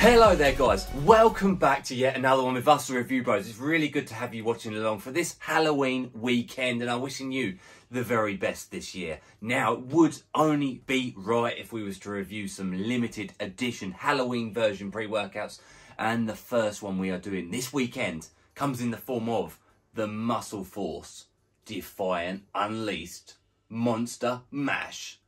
Hello there guys, welcome back to yet another one with us, the Review Bros. It's really good to have you watching along for this Halloween weekend, and I'm wishing you the very best this year. Now, it would only be right if we was to review some limited edition Halloween version pre-workouts, and the first one we are doing this weekend comes in the form of the Muscleforce Defiant Unleashed Monster Mash.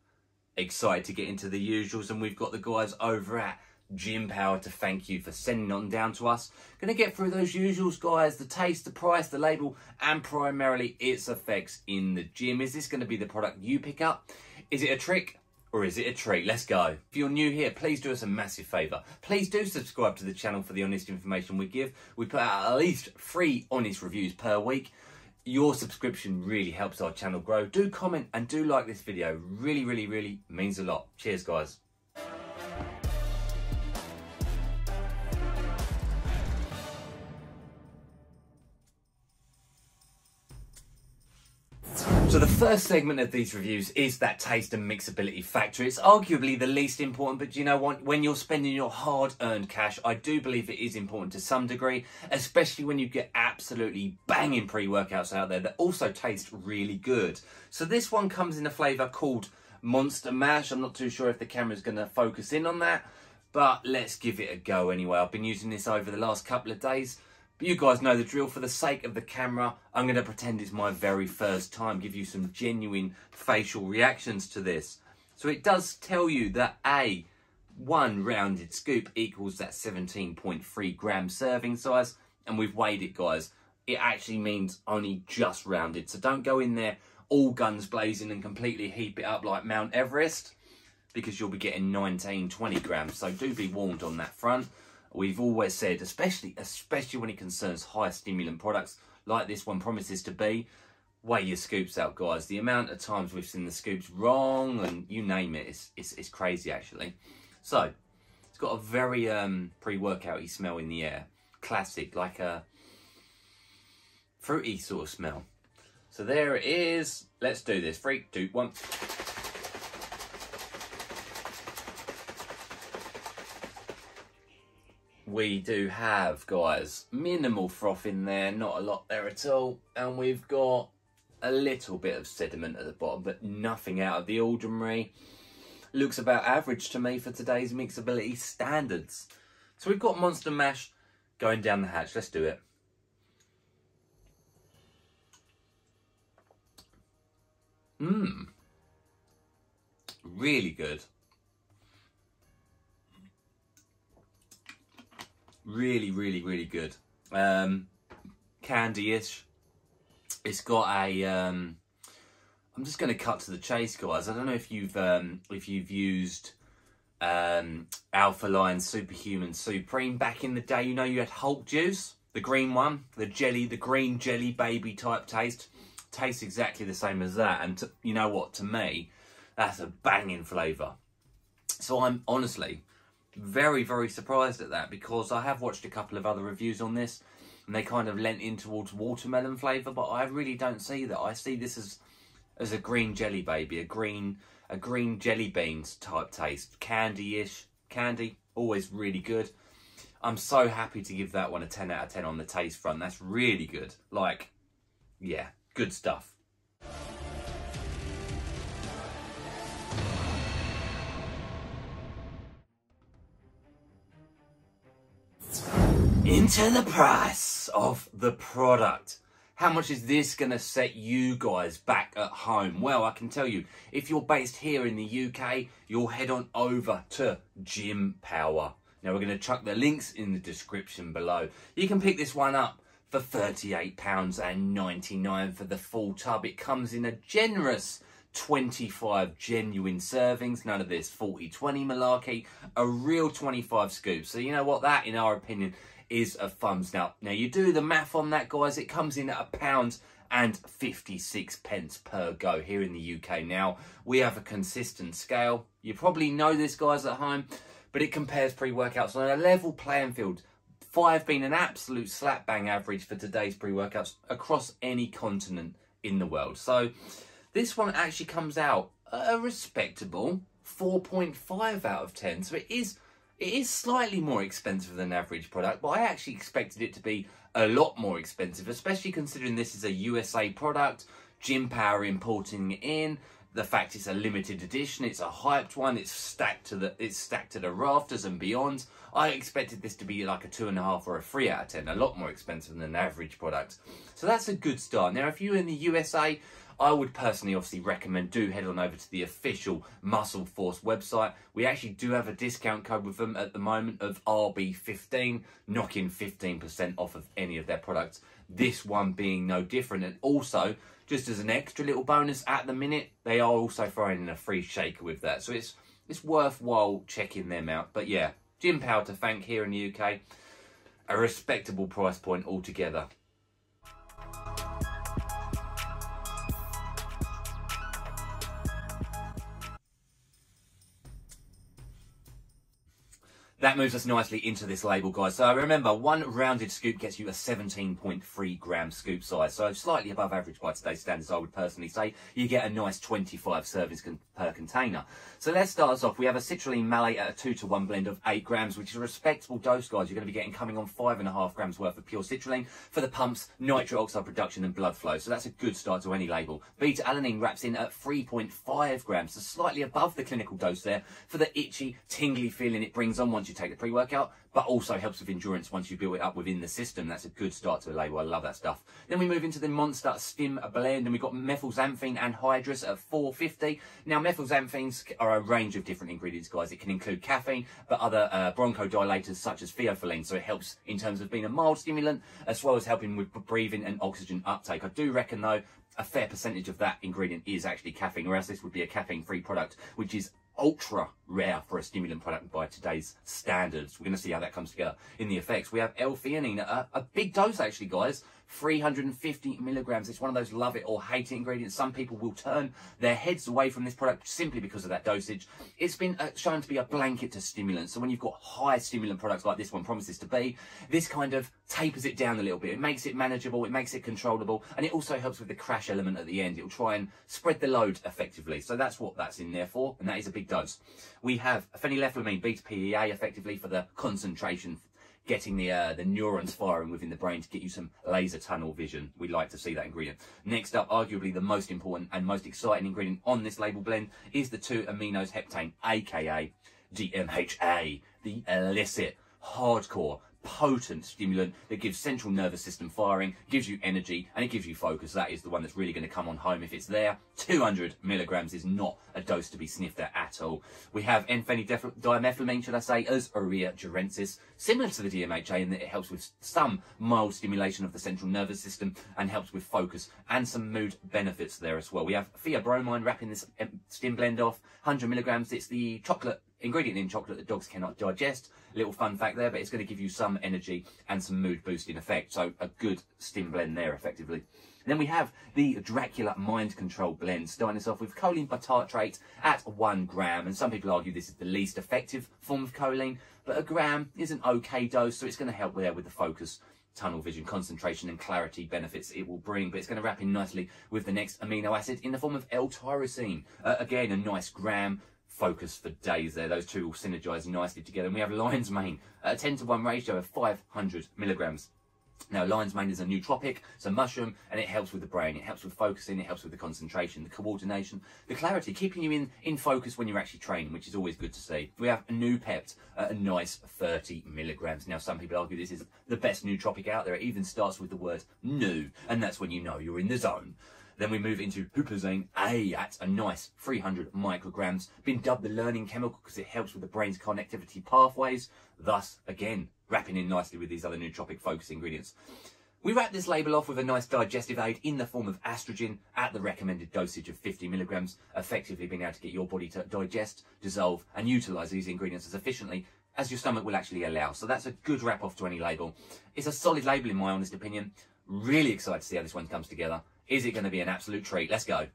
Excited to get into the usuals, and we've got the guys over at Gym Power to thank you for sending on down to us. Gonna get through those usuals, guys: the taste, the price, the label, and primarily its effects in the gym. Is this going to be the product you pick up? Is it a trick or is it a treat? Let's go. If you're new here, please do us a massive favour. Please do subscribe to the channel for the honest information we give. We put out at least 3 honest reviews per week. Your subscription really helps our channel grow. Do comment and do like this video. Really means a lot. Cheers, guys. So the first segment of these reviews is that taste and mixability factor. It's arguably the least important, but you know what? When you're spending your hard-earned cash, I do believe it is important to some degree, especially when you get absolutely banging pre-workouts out there that also taste really good. So this one comes in a flavour called Monster Mash. I'm not too sure if the camera's going to focus in on that, but let's give it a go anyway. I've been using this over the last couple of days. But you guys know the drill. For the sake of the camera, I'm going to pretend it's my very first time, give you some genuine facial reactions to this. So it does tell you that one rounded scoop equals that 17.3 gram serving size. And we've weighed it, guys. It actually means only just rounded. So don't go in there all guns blazing and completely heap it up like Mount Everest, because you'll be getting 19-20 grams. So do be warned on that front. We've always said, especially when it concerns high stimulant products like this one promises to be, weigh your scoops out, guys. The amount of times we've seen the scoops wrong and you name it, it's crazy actually. So it's got a very pre-workout-y smell in the air. Classic, like a fruity sort of smell. So there it is. Let's do this. 3, 2, 1. We do have, guys, minimal froth in there, not a lot there at all. And we've got a little bit of sediment at the bottom, but nothing out of the ordinary. Looks about average to me for today's mixability standards. So we've got Monster Mash going down the hatch. Let's do it. Really good. Really good. Candy-ish. It's got a I'm just going to cut to the chase, guys. I don't know if you've used Alpha Line Superhuman Supreme back in the day. You know, you had Hulk juice, the green one, the green jelly baby type taste. Tastes exactly the same as that, and you know what, to me that's a banging flavour. So I'm honestly very surprised at that, because I have watched a couple of other reviews on this and they kind of lent in towards watermelon flavour, but I really don't see that. I see this as a green jelly baby, a green jelly beans type taste. Candy-ish. Candy, always really good. I'm so happy to give that one a 10 out of 10 on the taste front. That's really good. Like, yeah, good stuff. Into the price of the product. How much is this going to set you guys back at home? Well, I can tell you, if you're based here in the UK, you'll head on over to Gym Power. Now, we're going to chuck the links in the description below. You can pick this one up for £38.99 for the full tub. It comes in a generous 25 genuine servings, none of this 40-20 malarkey, a real 25 scoops. So you know what, that in our opinion is a thumbs up. Now you do the math on that, guys, it comes in at £1.56 per go here in the UK. Now we have a consistent scale. You probably know this, guys, at home, but it compares pre-workouts on a level playing field. 5 being an absolute slap bang average for today's pre-workouts across any continent in the world. So this one actually comes out a respectable 4.5 out of 10. So it is It is slightly more expensive than an average product, but I actually expected it to be a lot more expensive, especially considering this is a USA product, Gym Power importing it in, the fact it's a limited edition, it's a hyped one, it's stacked to the rafters and beyond. I expected this to be like a 2.5 or a 3 out of 10, a lot more expensive than an average product. So that's a good start. Now, if you're in the USA, I would personally obviously recommend do head on over to the official Muscleforce website. We actually do have a discount code with them at the moment of RB15, knocking 15% off of any of their products. This one being no different. And also, just as an extra little bonus at the minute, they are also throwing in a free shaker with that. So it's worthwhile checking them out. But yeah, Gym Power to thank here in the UK. A respectable price point altogether. That moves us nicely into this label, guys. So remember, one rounded scoop gets you a 17.3 gram scoop size. So slightly above average by today's standards, I would personally say. You get a nice 25 servings per container. So let's start us off. We have a citrulline malate at a 2-to-1 blend of 8 grams, which is a respectable dose, guys. You're going to be getting coming on 5.5 grams worth of pure citrulline for the pumps, nitric oxide production and blood flow. So that's a good start to any label. Beta-alanine wraps in at 3.5 grams, so slightly above the clinical dose there for the itchy, tingly feeling it brings on once you take the pre-workout, but also helps with endurance once you build it up within the system. That's a good start to a label. I love that stuff. Then we move into the Monster Stim blend, and we've got methylxanthine and hydrous at 450. Now, methylxanthines are a range of different ingredients, guys. It can include caffeine, but other bronchodilators such as theophylline, so it helps in terms of being a mild stimulant, as well as helping with breathing and oxygen uptake. I do reckon, though, a fair percentage of that ingredient is actually caffeine, whereas this would be a caffeine-free product, which is ultra rare for a stimulant product by today's standards. We're going to see how that comes together in the effects. We have L-theanine, a big dose actually, guys. 350 milligrams. It's one of those love it or hate it ingredients. Some people will turn their heads away from this product simply because of that dosage. It's been shown to be a blanket to stimulants. So when you've got high stimulant products like this one promises to be, this kind of tapers it down a little bit. It makes it manageable, it makes it controllable, and it also helps with the crash element at the end. It will try and spread the load effectively. So that's what that's in there for, and that is a big dose. We have phenylethylamine, beta-PEA, effectively for the concentration, getting the neurons firing within the brain to get you some laser tunnel vision. We like to see that ingredient. Next up, arguably the most important and most exciting ingredient on this label blend is the 2-aminos heptane, aka DMHA, the illicit, hardcore, potent stimulant that gives central nervous system firing, gives you energy, and it gives you focus. That is the one that's really going to come on home if it's there. 200 milligrams is not a dose to be sniffed at all. We have N-phenydimethylamine, should I say, as Urea durensis, similar to the DMHA in that it helps with some mild stimulation of the central nervous system and helps with focus and some mood benefits there as well. We have theobromine wrapping this stim blend off, 100 milligrams. It's the chocolate ingredient in chocolate that dogs cannot digest. Little fun fact there, but it's going to give you some energy and some mood boosting effect. So a good stim blend there effectively. And then we have the Dracula Mind Control blend, starting us off with choline bitartrate at 1 gram. And some people argue this is the least effective form of choline, but a gram is an okay dose, so it's going to help there with the focus, tunnel vision, concentration and clarity benefits it will bring. But it's going to wrap in nicely with the next amino acid in the form of L-tyrosine. Again, a nice gram. Focus for days there. Those two will synergize nicely together. And we have lion's mane at a 10-to-1 ratio of 500 milligrams. Now, lion's mane is a nootropic, it's a mushroom, and it helps with the brain. It helps with focusing, it helps with the concentration, the coordination, the clarity, keeping you in focus when you're actually training, which is always good to see. We have a Noopept at a nice 30 milligrams. Now, some people argue this is the best nootropic out there. It even starts with the word new, and that's when you know you're in the zone. Then we move into Huperzine A at a nice 300 micrograms. Been dubbed the learning chemical because it helps with the brain's connectivity pathways. Thus, again, wrapping in nicely with these other nootropic focus ingredients. We wrap this label off with a nice digestive aid in the form of estrogen at the recommended dosage of 50 milligrams, effectively being able to get your body to digest, dissolve, and utilize these ingredients as efficiently as your stomach will actually allow. So that's a good wrap off to any label. It's a solid label in my honest opinion. Really excited to see how this one comes together. Is it going to be an absolute treat? Let's go.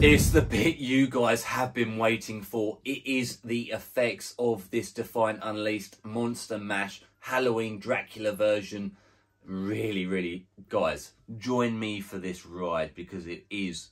It's the bit you guys have been waiting for. It is the effects of this Defiant Unleashed Monster Mash Halloween Dracula version. Really, really, guys, join me for this ride because it is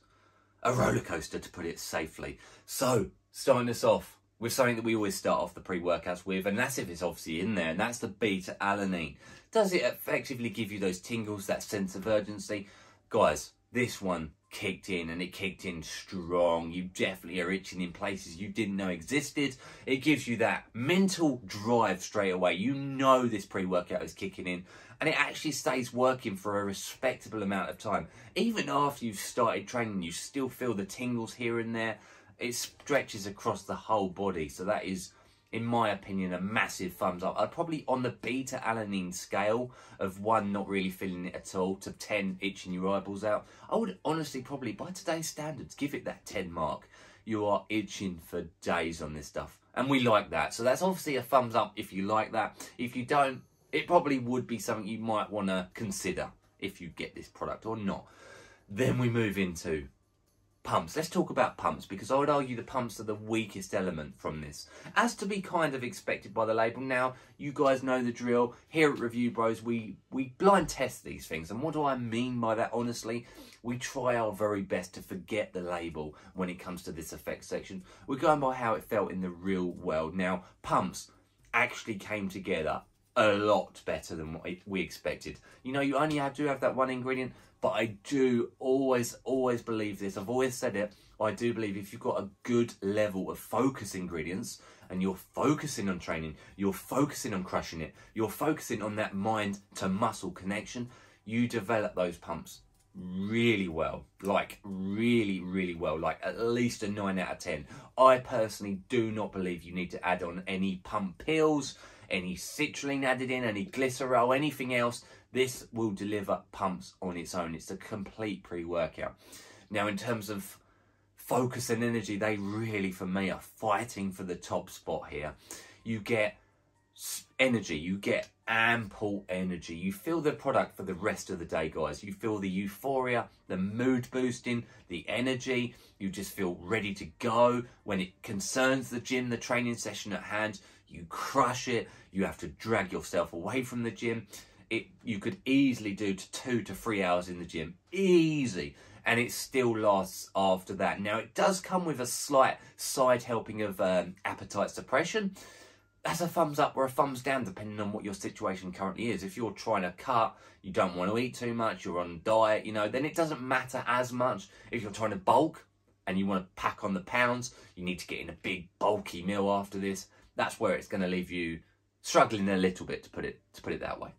a roller coaster, to put it safely. So, starting us off with something that we always start off the pre-workouts with, and that's if it's obviously in there, and that's the beta-alanine. Does it effectively give you those tingles, that sense of urgency? Guys, this one kicked in, and it kicked in strong. You definitely are itching in places you didn't know existed. It gives you that mental drive straight away. You know this pre-workout is kicking in, and it actually stays working for a respectable amount of time. Even after you've started training, you still feel the tingles here and there. It stretches across the whole body, so that is, in my opinion, a massive thumbs up. I'd probably, on the beta-alanine scale of 1 not really feeling it at all to 10 itching your eyeballs out, I would honestly probably, by today's standards, give it that 10 mark. You are itching for days on this stuff, and we like that. So that's obviously a thumbs up if you like that. If you don't, it probably would be something you might want to consider if you get this product or not. Then we move into pumps. Let's talk about pumps, because I would argue the pumps are the weakest element from this, as to be kind of expected by the label. Now, you guys know the drill. Here at Review Bros, we blind test these things, and what do I mean by that? Honestly, we try our very best to forget the label when it comes to this effects section. We're going by how it felt in the real world. Now, pumps actually came together a lot better than what we expected. You know, you only do have that one ingredient, but I do always believe this. I've always said it. I do believe if you've got a good level of focus ingredients and you're focusing on training, you're focusing on crushing it, you're focusing on that mind to muscle connection, you develop those pumps really well. Like really well. Like at least a 9 out of 10. I personally do not believe you need to add on any pump pills, any citrulline added in, any glycerol, anything else. This will deliver pumps on its own. It's a complete pre-workout. Now, in terms of focus and energy, they really, for me, are fighting for the top spot here. You get energy, you get ample energy. You feel the product for the rest of the day, guys. You feel the euphoria, the mood boosting, the energy. You just feel ready to go. When it concerns the gym, the training session at hand, you crush it. You have to drag yourself away from the gym. You could easily do 2 to 3 hours in the gym, easy, and it still lasts after that. Now, it does come with a slight side helping of appetite suppression. That's a thumbs up or a thumbs down, depending on what your situation currently is. If you're trying to cut, you don't want to eat too much, you're on diet, you know, then it doesn't matter as much. If you're trying to bulk and you want to pack on the pounds, you need to get in a big bulky meal after this. That's where it's going to leave you struggling a little bit, to put it that way.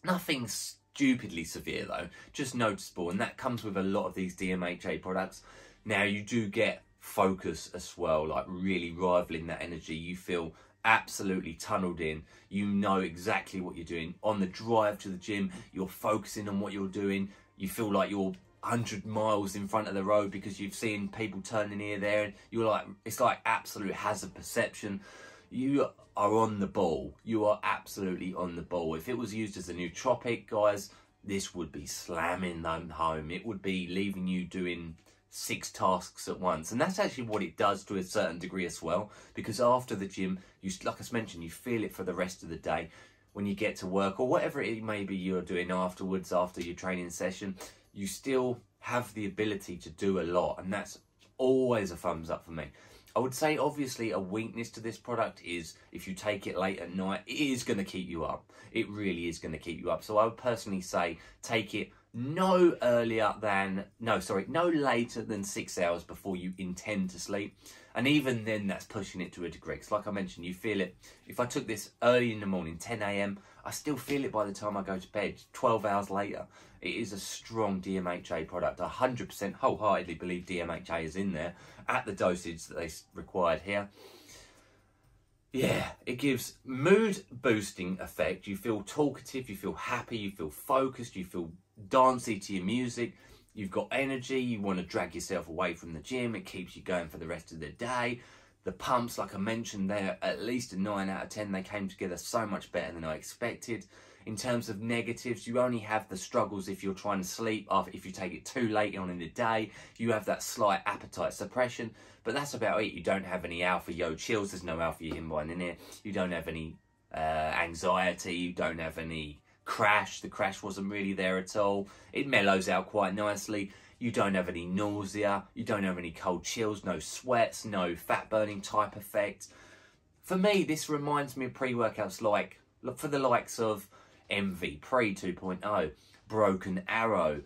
Nothing stupidly severe though, just noticeable, and that comes with a lot of these DMHA products. Now, you do get focus as well, like really rivaling that energy. You feel absolutely tunneled in. You know exactly what you're doing. On the drive to the gym, you're focusing on what you're doing. You feel like you're 100 miles in front of the road because you've seen people turning here, there, and you're like, it's like absolute hazard perception. You are on the ball. You are absolutely on the ball. If it was used as a nootropic, guys, this would be slamming them home. It would be leaving you doing 6 tasks at once. And that's actually what it does to a certain degree as well, because after the gym, you, like I mentioned, you feel it for the rest of the day. When you get to work or whatever it may be you're doing afterwards, after your training session, you still have the ability to do a lot, and that's always a thumbs up for me. I would say, obviously, a weakness to this product is if you take it late at night, it is going to keep you up. It really is going to keep you up. So I would personally say take it no later than 6 hours before you intend to sleep. And even then, that's pushing it to a degree. Because like I mentioned, you feel it. If I took this early in the morning, 10 AM, I still feel it by the time I go to bed, 12 hours later. It is a strong DMHA product. I 100% wholeheartedly believe DMHA is in there at the dosage that they required here. Yeah, it gives mood boosting effect. You feel talkative, you feel happy, you feel focused, you feel dancey to your music. You've got energy, you want to drag yourself away from the gym. It keeps you going for the rest of the day. The pumps, like I mentioned, they're at least a 9 out of 10. They came together so much better than I expected. In terms of negatives, you only have the struggles if you're trying to sleep, if you take it too late on in the day. You have that slight appetite suppression, but that's about it. You don't have any alpha yo chills. There's no alpha yohimbine in it. You don't have any anxiety, you don't have any crash. The crash wasn't really there at all. It mellows out quite nicely. You don't have any nausea, you don't have any cold chills, no sweats, no fat burning type effect. For me, this reminds me of pre-workouts like, look for the likes of MV Pre 2.0, Broken Arrow,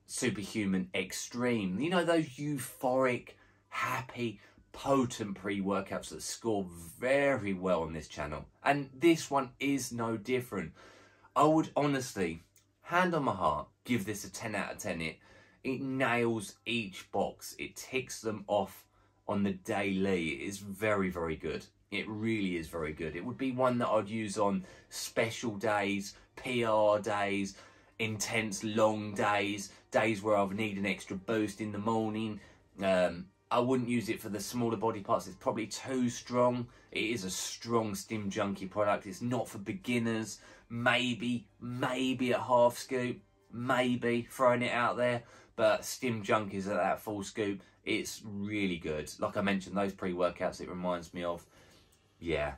Superhuman Extreme. You know, those euphoric, happy, potent pre-workouts that score very well on this channel. And this one is no different. I would honestly, hand on my heart, give this a 10 out of 10. It nails each box. It ticks them off on the daily. It is very, very good. It really is very good. It would be one that I'd use on special days, PR days, intense long days, days where I would need an extra boost in the morning. I wouldn't use it for the smaller body parts. It's probably too strong. It is a strong Stim Junkie product. It's not for beginners. Maybe a half scoop. Maybe throwing it out there. But Stim Junkies at that full scoop, it's really good. Like I mentioned, those pre-workouts it reminds me of. Yeah,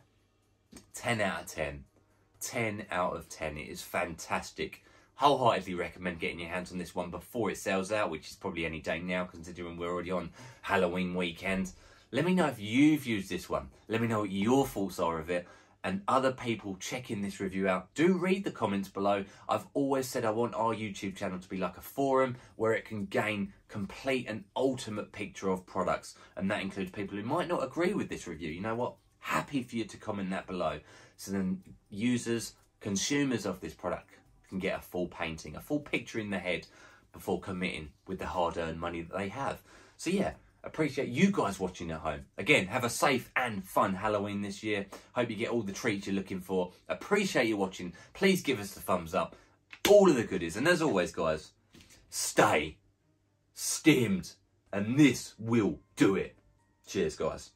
10 out of 10. 10 out of 10. It is fantastic. Wholeheartedly recommend getting your hands on this one before it sells out, which is probably any day now, considering we're already on Halloween weekend. Let me know if you've used this one. Let me know what your thoughts are of it. And other people checking this review out, do read the comments below. I've always said I want our YouTube channel to be like a forum where it can gain complete and ultimate picture of products. And that includes people who might not agree with this review. You know what? Happy for you to comment that below. So then users, consumers of this product can get a full painting, a full picture in the head before committing with the hard-earned money that they have. So yeah, appreciate you guys watching at home. Again, have a safe and fun Halloween this year. Hope you get all the treats you're looking for. Appreciate you watching. Please give us the thumbs up. All of the goodies. And as always, guys, stay stimmed. And this will do it. Cheers, guys.